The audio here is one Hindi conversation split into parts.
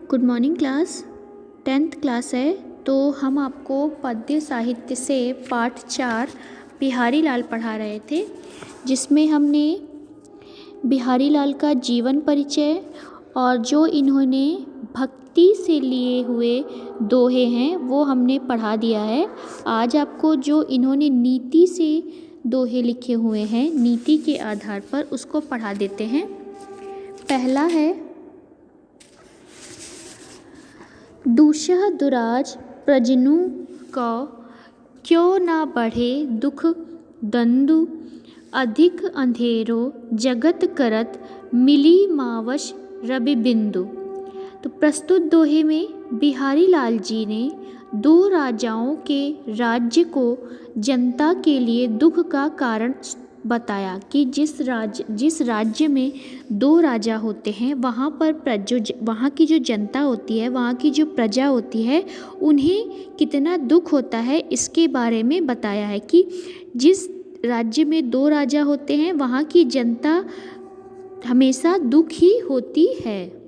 Good morning class. 10th class है तो हम आपको पद्य साहित्य से पाठ 4 बिहारी लाल पढ़ा रहे थे, जिसमें हमने बिहारी लाल का जीवन परिचय और जो इन्होंने भक्ति से लिए हुए दोहे हैं वो हमने पढ़ा दिया है। आज आपको जो इन्होंने नीति से दोहे लिखे हुए हैं, नीति के आधार पर उसको पढ़ा देते हैं। पहला है, दूषह दुराज प्रजनु को क्यों ना बढ़े दुख दंदु, अधिक अंधेरो जगत करत मिली मावश रवि बिंदु। तो प्रस्तुत दोहे में बिहारी लाल जी ने दो राजाओं के राज्य को जनता के लिए दुख का कारण बताया कि जिस राज्य में दो राजा होते हैं वहाँ पर वहाँ की जो जनता होती है, वहाँ की जो प्रजा होती है, उन्हें कितना दुख होता है इसके बारे में बताया है कि जिस राज्य में दो राजा होते हैं वहाँ की जनता हमेशा दुखी होती है,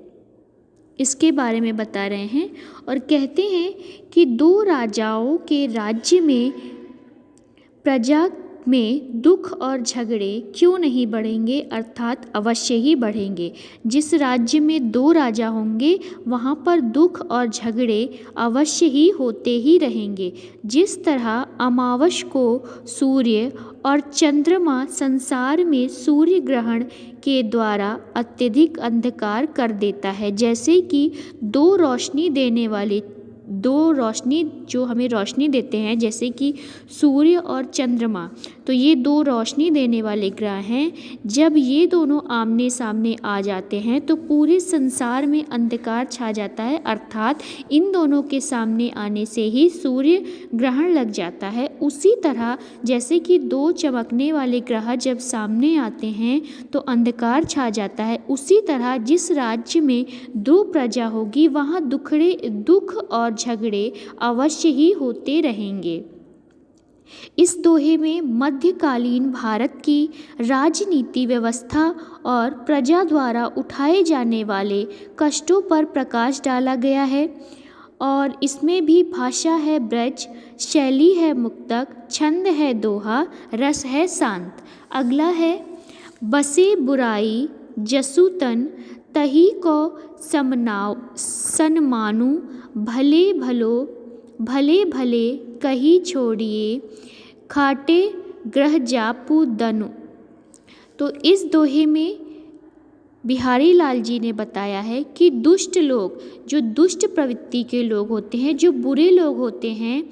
इसके बारे में बता रहे हैं। और कहते हैं कि दो राजाओं के राज्य में प्रजा में दुख और झगड़े क्यों नहीं बढ़ेंगे, अर्थात अवश्य ही बढ़ेंगे। जिस राज्य में दो राजा होंगे वहाँ पर दुख और झगड़े अवश्य ही होते ही रहेंगे। जिस तरह अमावस को सूर्य और चंद्रमा संसार में सूर्य ग्रहण के द्वारा अत्यधिक अंधकार कर देता है, जैसे कि दो रोशनी जो हमें रोशनी देते हैं, जैसे कि सूर्य और चंद्रमा, तो ये दो रोशनी देने वाले ग्रह हैं। जब ये दोनों आमने सामने आ जाते हैं तो पूरे संसार में अंधकार छा जाता है, अर्थात इन दोनों के सामने आने से ही सूर्य ग्रहण लग जाता है। उसी तरह जैसे कि दो चमकने वाले ग्रह जब सामने आते हैं तो अंधकार छा जाता है, उसी तरह जिस राज्य में दो प्रजा होगी वहाँ दुख और झगड़े अवश्य ही होते रहेंगे। इस दोहे में मध्यकालीन भारत की राजनीति व्यवस्था और प्रजा द्वारा उठाए जाने वाले कष्टों पर प्रकाश डाला गया है। और इसमें भी भाषा है ब्रज, शैली है मुक्तक, छंद है दोहा, रस है शांत। अगला है, बसे बुराई जसुतन तही को सनमानु, भले भले कही छोड़िए, खाटे ग्रह जापू दनु। तो इस दोहे में बिहारी लाल जी ने बताया है कि दुष्ट लोग, जो दुष्ट प्रवृत्ति के लोग होते हैं, जो बुरे लोग होते हैं,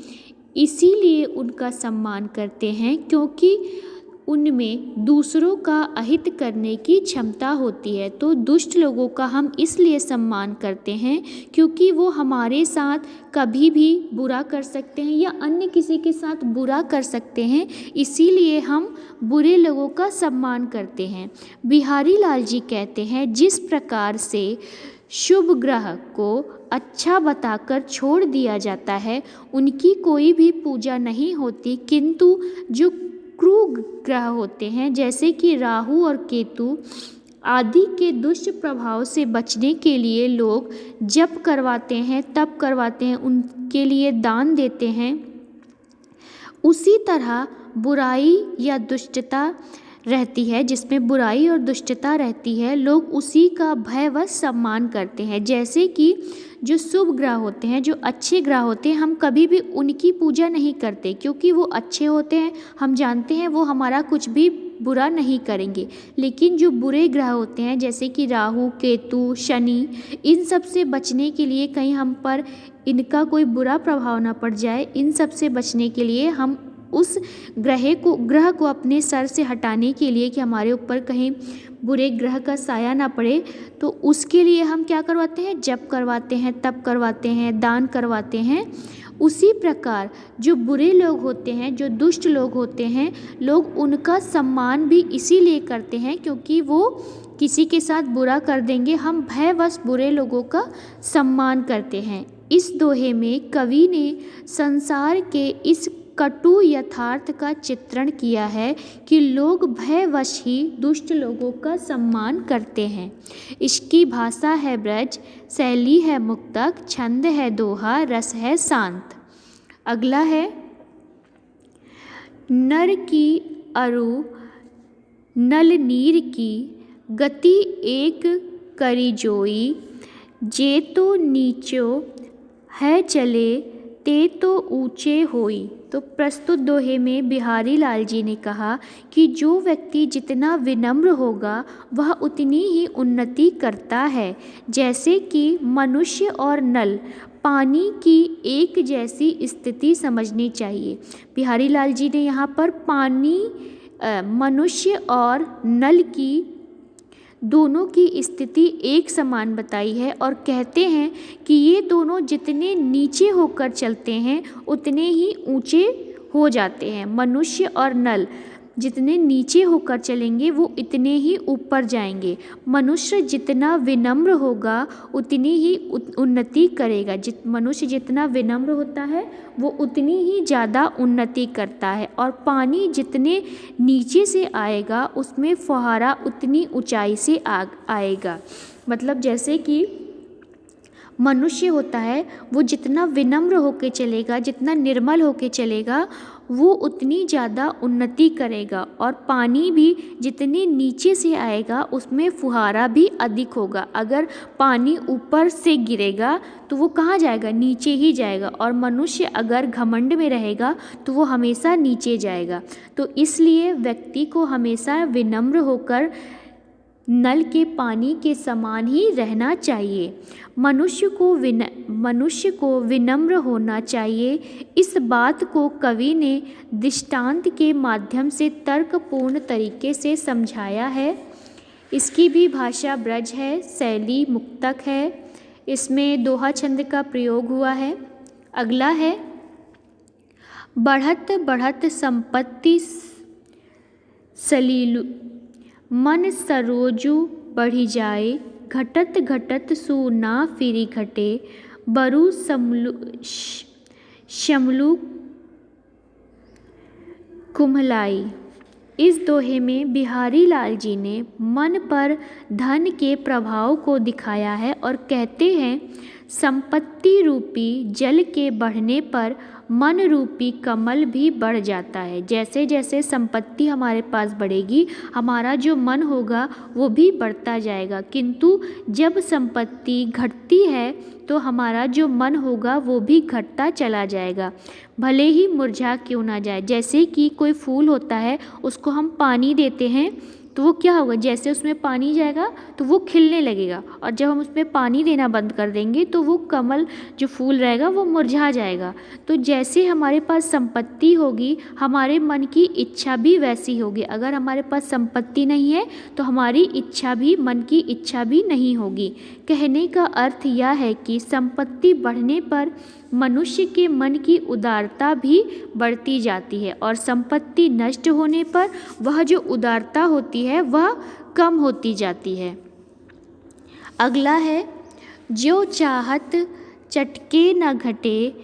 इसीलिए उनका सम्मान करते हैं क्योंकि उनमें दूसरों का अहित करने की क्षमता होती है। तो दुष्ट लोगों का हम इसलिए सम्मान करते हैं क्योंकि वो हमारे साथ कभी भी बुरा कर सकते हैं या अन्य किसी के साथ बुरा कर सकते हैं, इसीलिए हम बुरे लोगों का सम्मान करते हैं। बिहारी लाल जी कहते हैं, जिस प्रकार से शुभ ग्रह को अच्छा बताकर छोड़ दिया जाता है उनकी कोई भी पूजा नहीं होती, किंतु जो क्रूर ग्रह होते हैं जैसे कि राहु और केतु आदि के दुष्ट प्रभाव से बचने के लिए लोग जप करवाते हैं, तप करवाते हैं, उनके लिए दान देते हैं। उसी तरह बुराई या दुष्टता रहती है, जिसमें बुराई और दुष्टता रहती है, लोग उसी का भय व सम्मान करते हैं। जैसे कि जो शुभ ग्रह होते हैं, जो अच्छे ग्रह होते हैं, हम कभी भी उनकी पूजा नहीं करते क्योंकि वो अच्छे होते हैं, हम जानते हैं वो हमारा कुछ भी बुरा नहीं करेंगे। लेकिन जो बुरे ग्रह होते हैं जैसे कि राहु, केतु, शनि, इन सब से बचने के लिए, कहीं हम पर इनका कोई बुरा प्रभाव ना पड़ जाए, इन सब से बचने के लिए हम उस ग्रह को अपने सर से हटाने के लिए कि हमारे ऊपर कहीं बुरे ग्रह का साया ना पड़े, तो उसके लिए हम क्या करवाते हैं, जप करवाते हैं, तप करवाते हैं, दान करवाते हैं। उसी प्रकार जो बुरे लोग होते हैं, जो दुष्ट लोग होते हैं, लोग उनका सम्मान भी इसीलिए करते हैं क्योंकि वो किसी के साथ बुरा कर देंगे, हम भयवश बुरे लोगों का सम्मान करते हैं। इस दोहे में कवि ने संसार के इस कटु यथार्थ का चित्रण किया है कि लोग भयवश ही दुष्ट लोगों का सम्मान करते हैं। इसकी भाषा है ब्रज, शैली है मुक्तक, छंद है दोहा, रस है शांत। अगला है नर की अरु नल नीर की, गति एक करी जोई, जे तो नीचो है चले ते तो ऊंचे होई। तो प्रस्तुत दोहे में बिहारी लाल जी ने कहा कि जो व्यक्ति जितना विनम्र होगा वह उतनी ही उन्नति करता है। जैसे कि मनुष्य और नल, पानी की एक जैसी स्थिति समझनी चाहिए। बिहारी लाल जी ने यहाँ पर पानी, मनुष्य और नल की दोनों की स्थिति एक समान बताई है और कहते हैं कि ये दोनों जितने नीचे होकर चलते हैं उतने ही ऊंचे हो जाते हैं। मनुष्य और नल जितने नीचे होकर चलेंगे वो इतने ही ऊपर जाएंगे। मनुष्य जितना विनम्र होगा उतनी ही उन्नति करेगा। मनुष्य जितना विनम्र होता है वो उतनी ही ज़्यादा उन्नति करता है। और पानी जितने नीचे से आएगा उसमें फुहारा उतनी ऊंचाई से आएगा। मतलब जैसे कि मनुष्य होता है वो जितना विनम्र होके चलेगा, जितना निर्मल होके चलेगा, वो उतनी ज़्यादा उन्नति करेगा। और पानी भी जितने नीचे से आएगा उसमें फुहारा भी अधिक होगा। अगर पानी ऊपर से गिरेगा तो वो कहाँ जाएगा? नीचे ही जाएगा। और मनुष्य अगर घमंड में रहेगा तो वो हमेशा नीचे जाएगा। तो इसलिए व्यक्ति को हमेशा विनम्र होकर नल के पानी के समान ही रहना चाहिए। मनुष्य को विनम्र होना चाहिए। इस बात को कवि ने दृष्टांत के माध्यम से तर्कपूर्ण तरीके से समझाया है। इसकी भी भाषा ब्रज है, शैली मुक्तक है। इसमें दोहा छंद का प्रयोग हुआ है। अगला है बढ़त बढ़त संपत्ति सलीलु, मन सरोजु बढ़ी जाए, घटत घटत सु ना फिरी घटे, बरु शमलु कुम्हलाई। इस दोहे में बिहारी लाल जी ने मन पर धन के प्रभाव को दिखाया है और कहते हैं संपत्ति रूपी जल के बढ़ने पर मन रूपी कमल भी बढ़ जाता है। जैसे जैसे संपत्ति हमारे पास बढ़ेगी हमारा जो मन होगा वो भी बढ़ता जाएगा। किंतु जब संपत्ति घटती है तो हमारा जो मन होगा वो भी घटता चला जाएगा, भले ही मुरझा क्यों ना जाए। जैसे कि कोई फूल होता है उसको हम पानी देते हैं तो वो क्या होगा? जैसे उसमें पानी जाएगा तो वो खिलने लगेगा। और जब हम उसमें पानी देना बंद कर देंगे तो वो कमल जो फूल रहेगा वो मुरझा जाएगा। तो जैसे हमारे पास संपत्ति होगी हमारे मन की इच्छा भी वैसी होगी। अगर हमारे पास संपत्ति नहीं है तो हमारी इच्छा भी, मन की इच्छा भी नहीं होगी। कहने का अर्थ यह है कि संपत्ति बढ़ने पर मनुष्य के मन की उदारता भी बढ़ती जाती है और संपत्ति नष्ट होने पर वह जो उदारता होती है वह कम होती जाती है। अगला है जो चाहत चटके न घटे,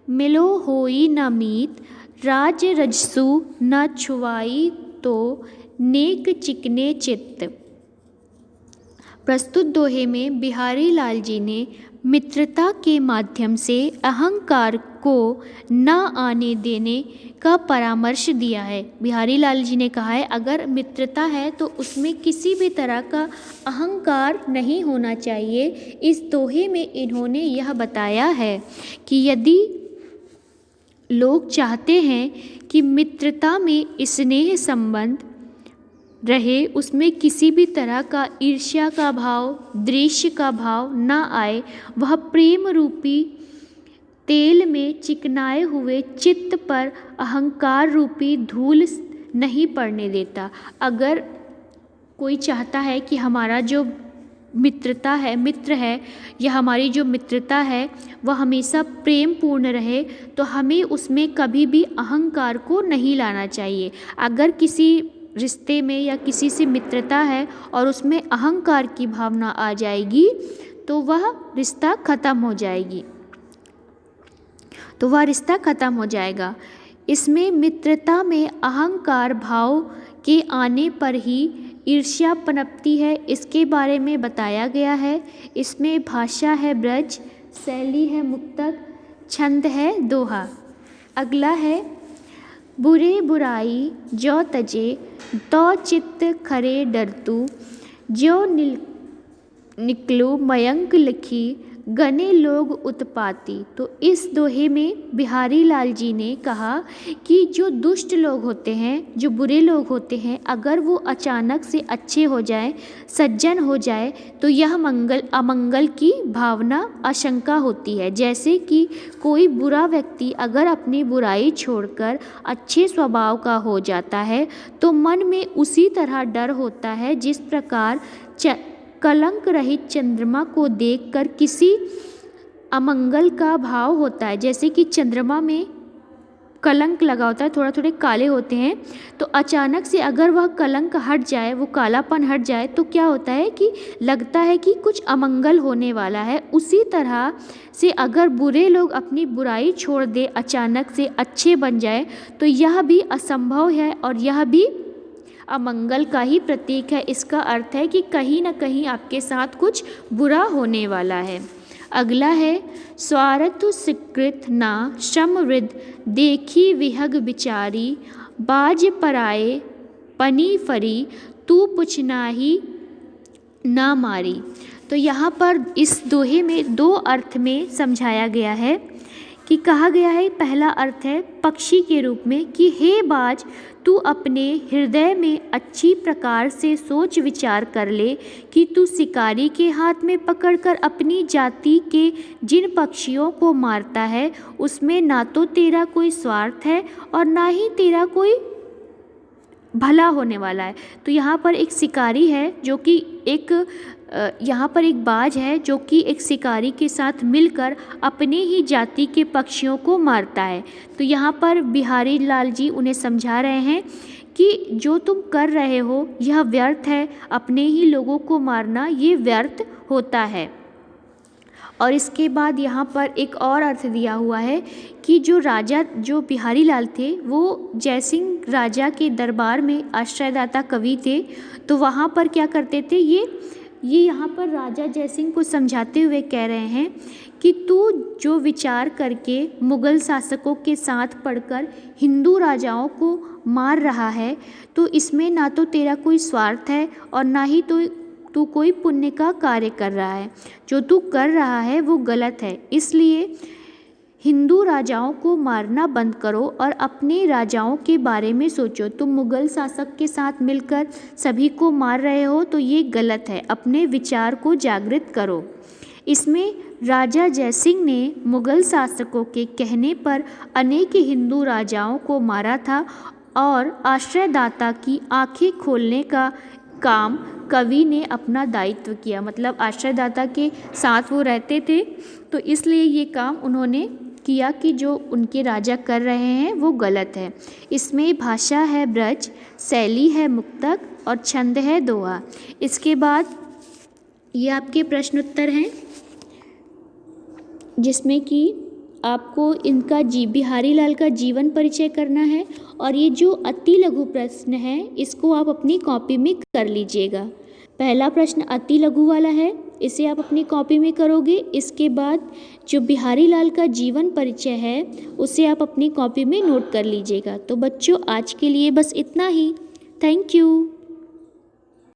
मिलो होई न मीत, राज रजसु न छुआई तो नेक चिकने चित्त। प्रस्तुत दोहे में बिहारी लाल जी ने मित्रता के माध्यम से अहंकार को न आने देने का परामर्श दिया है। बिहारी लाल जी ने कहा है अगर मित्रता है तो उसमें किसी भी तरह का अहंकार नहीं होना चाहिए। इस दोहे में इन्होंने यह बताया है कि यदि लोग चाहते हैं कि मित्रता में स्नेह संबंध रहे, उसमें किसी भी तरह का ईर्ष्या का भाव, द्वेष का भाव ना आए, वह प्रेम रूपी तेल में चिकनाए हुए चित्त पर अहंकार रूपी धूल नहीं पड़ने देता। अगर कोई चाहता है कि हमारा जो मित्र है या हमारी जो मित्रता है वह हमेशा प्रेम पूर्ण रहे तो हमें उसमें कभी भी अहंकार को नहीं लाना चाहिए। अगर किसी रिश्ते में या किसी से मित्रता है और उसमें अहंकार की भावना आ जाएगी तो वह रिश्ता ख़त्म हो जाएगी। तो वह रिश्ता ख़त्म हो जाएगा। इसमें मित्रता में अहंकार भाव के आने पर ही ईर्ष्या पनपती है, इसके बारे में बताया गया है। इसमें भाषा है ब्रज, शैली है मुक्तक, छंद है दोहा। अगला है बुरे बुराई जो तजे तो चित्त खरे डरतु, जो निकलो मयंक लिखी गने लोग उत्पाती। तो इस दोहे में बिहारी लाल जी ने कहा कि जो दुष्ट लोग होते हैं, जो बुरे लोग होते हैं, अगर वो अचानक से अच्छे हो जाए, सज्जन हो जाए, तो यह अमंगल की भावना आशंका होती है। जैसे कि कोई बुरा व्यक्ति अगर अपनी बुराई छोड़कर अच्छे स्वभाव का हो जाता है तो मन में उसी तरह डर होता है जिस प्रकार कलंक रहित चंद्रमा को देखकर किसी अमंगल का भाव होता है। जैसे कि चंद्रमा में कलंक लगा होता है, थोड़ा थोड़े काले होते हैं, तो अचानक से अगर वह कलंक हट जाए, वो कालापन हट जाए, तो क्या होता है कि लगता है कि कुछ अमंगल होने वाला है। उसी तरह से अगर बुरे लोग अपनी बुराई छोड़ दे, अचानक से अच्छे बन जाए, तो यह भी असंभव है और यह भी अमंगल का ही प्रतीक है। इसका अर्थ है कि कहीं ना कहीं आपके साथ कुछ बुरा होने वाला है। अगला है स्वार्थ स्वीकृत ना श्रमवृद्ध, देखी विहग बिचारी, बाज पराए पनी फरी, तू पुछना ही ना मारी। तो यहाँ पर इस दोहे में दो अर्थ में समझाया गया है कि कहा गया है, पहला अर्थ है पक्षी के रूप में कि हे बाज, तू अपने हृदय में अच्छी प्रकार से सोच विचार कर ले कि तू शिकारी के हाथ में पकड़कर अपनी जाति के जिन पक्षियों को मारता है उसमें ना तो तेरा कोई स्वार्थ है और ना ही तेरा कोई भला होने वाला है। तो यहाँ पर एक शिकारी है जो कि यहाँ पर एक बाज है जो कि एक शिकारी के साथ मिलकर अपने ही जाति के पक्षियों को मारता है। तो यहाँ पर बिहारी लाल जी उन्हें समझा रहे हैं कि जो तुम कर रहे हो यह व्यर्थ है, अपने ही लोगों को मारना ये व्यर्थ होता है। और इसके बाद यहाँ पर एक और अर्थ दिया हुआ है कि जो राजा, जो बिहारी लाल थे, वो जयसिंह राजा के दरबार में आश्रयदाता कवि थे। तो वहाँ पर क्या करते थे, ये यहाँ पर राजा जयसिंह को समझाते हुए कह रहे हैं कि तू जो विचार करके मुग़ल शासकों के साथ पढ़कर हिंदू राजाओं को मार रहा है, तो इसमें ना तो तेरा कोई स्वार्थ है और ना ही तू कोई पुण्य का कार्य कर रहा है। जो तू कर रहा है वो गलत है। इसलिए हिंदू राजाओं को मारना बंद करो और अपने राजाओं के बारे में सोचो। तुम मुग़ल शासक के साथ मिलकर सभी को मार रहे हो तो ये गलत है, अपने विचार को जागृत करो। इसमें राजा जयसिंह ने मुग़ल शासकों के कहने पर अनेक हिंदू राजाओं को मारा था और आश्रयदाता की आंखें खोलने का काम कवि ने अपना दायित्व किया। मतलब आश्रयदाता के साथ वो रहते थे, तो इसलिए ये काम उन्होंने किया कि जो उनके राजा कर रहे हैं वो गलत है। इसमें भाषा है ब्रज, शैली है मुक्तक और छंद है दोहा। इसके बाद ये आपके प्रश्न उत्तर हैं जिसमें कि आपको इनका बिहारी लाल का जीवन परिचय करना है और ये जो अति लघु प्रश्न है इसको आप अपनी कॉपी में कर लीजिएगा। पहला प्रश्न अति लघु वाला है, इसे आप अपनी कॉपी में करोगे। इसके बाद जो बिहारी लाल का जीवन परिचय है उसे आप अपनी कॉपी में नोट कर लीजिएगा। तो बच्चों आज के लिए बस इतना ही। Thank you.